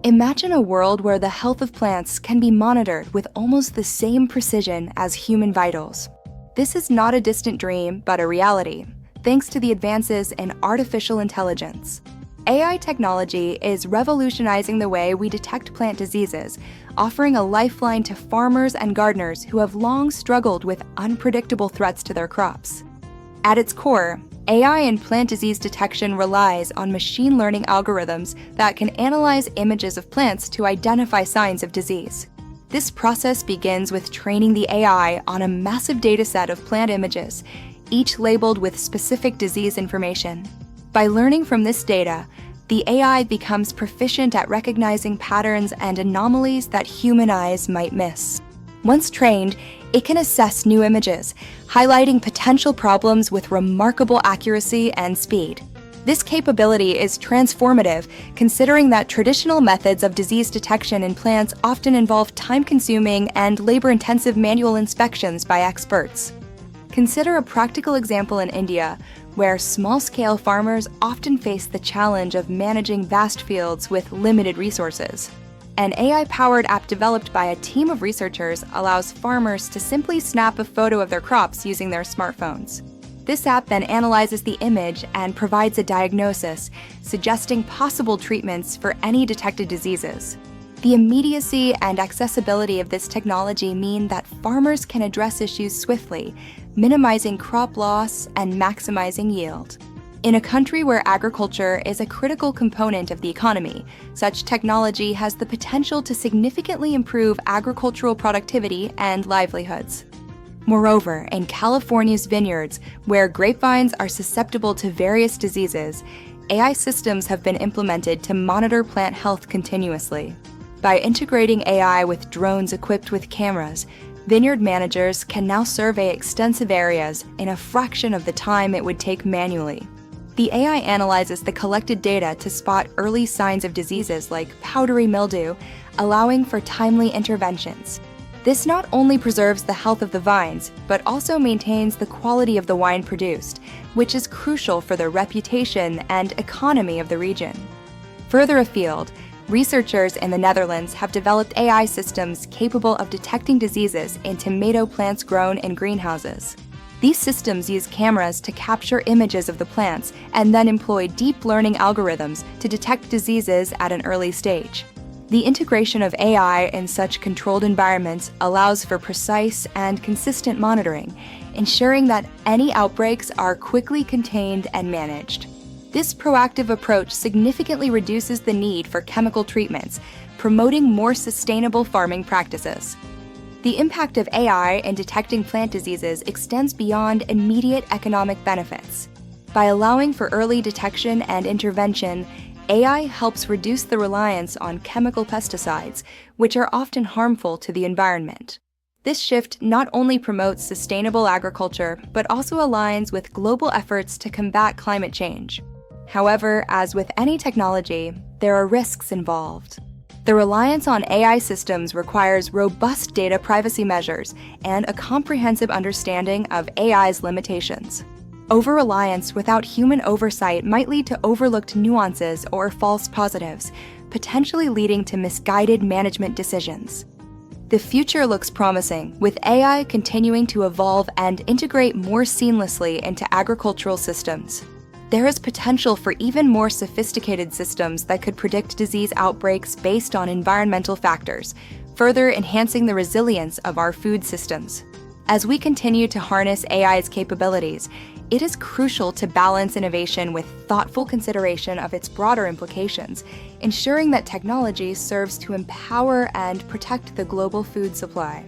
Imagine a world where the health of plants can be monitored with almost the same precision as human vitals. This is not a distant dream, but a reality, thanks to the advances in artificial intelligence. AI technology is revolutionizing the way we detect plant diseases, offering a lifeline to farmers and gardeners who have long struggled with unpredictable threats to their crops. At its core, AI in plant disease detection relies on machine learning algorithms that can analyze images of plants to identify signs of disease. This process begins with training the AI on a massive dataset of plant images, each labeled with specific disease information. By learning from this data, the AI becomes proficient at recognizing patterns and anomalies that human eyes might miss. Once trained, it can assess new images, highlighting potential problems with remarkable accuracy and speed. This capability is transformative, considering that traditional methods of disease detection in plants often involve time-consuming and labor-intensive manual inspections by experts. Consider a practical example in India, where small-scale farmers often face the challenge of managing vast fields with limited resources. An AI-powered app developed by a team of researchers allows farmers to simply snap a photo of their crops using their smartphones. This app then analyzes the image and provides a diagnosis, suggesting possible treatments for any detected diseases. The immediacy and accessibility of this technology mean that farmers can address issues swiftly, minimizing crop loss and maximizing yield. In a country where agriculture is a critical component of the economy, such technology has the potential to significantly improve agricultural productivity and livelihoods. Moreover, in California's vineyards, where grapevines are susceptible to various diseases, AI systems have been implemented to monitor plant health continuously. By integrating AI with drones equipped with cameras, vineyard managers can now survey extensive areas in a fraction of the time it would take manually. The AI analyzes the collected data to spot early signs of diseases like powdery mildew, allowing for timely interventions. This not only preserves the health of the vines, but also maintains the quality of the wine produced, which is crucial for the reputation and economy of the region. Further afield, researchers in the Netherlands have developed AI systems capable of detecting diseases in tomato plants grown in greenhouses. These systems use cameras to capture images of the plants and then employ deep learning algorithms to detect diseases at an early stage. The integration of AI in such controlled environments allows for precise and consistent monitoring, ensuring that any outbreaks are quickly contained and managed. This proactive approach significantly reduces the need for chemical treatments, promoting more sustainable farming practices. The impact of AI in detecting plant diseases extends beyond immediate economic benefits. By allowing for early detection and intervention, AI helps reduce the reliance on chemical pesticides, which are often harmful to the environment. This shift not only promotes sustainable agriculture, but also aligns with global efforts to combat climate change. However, as with any technology, there are risks involved. The reliance on AI systems requires robust data privacy measures and a comprehensive understanding of AI's limitations. Over-reliance without human oversight might lead to overlooked nuances or false positives, potentially leading to misguided management decisions. The future looks promising, with AI continuing to evolve and integrate more seamlessly into agricultural systems. There is potential for even more sophisticated systems that could predict disease outbreaks based on environmental factors, further enhancing the resilience of our food systems. As we continue to harness AI's capabilities, it is crucial to balance innovation with thoughtful consideration of its broader implications, ensuring that technology serves to empower and protect the global food supply.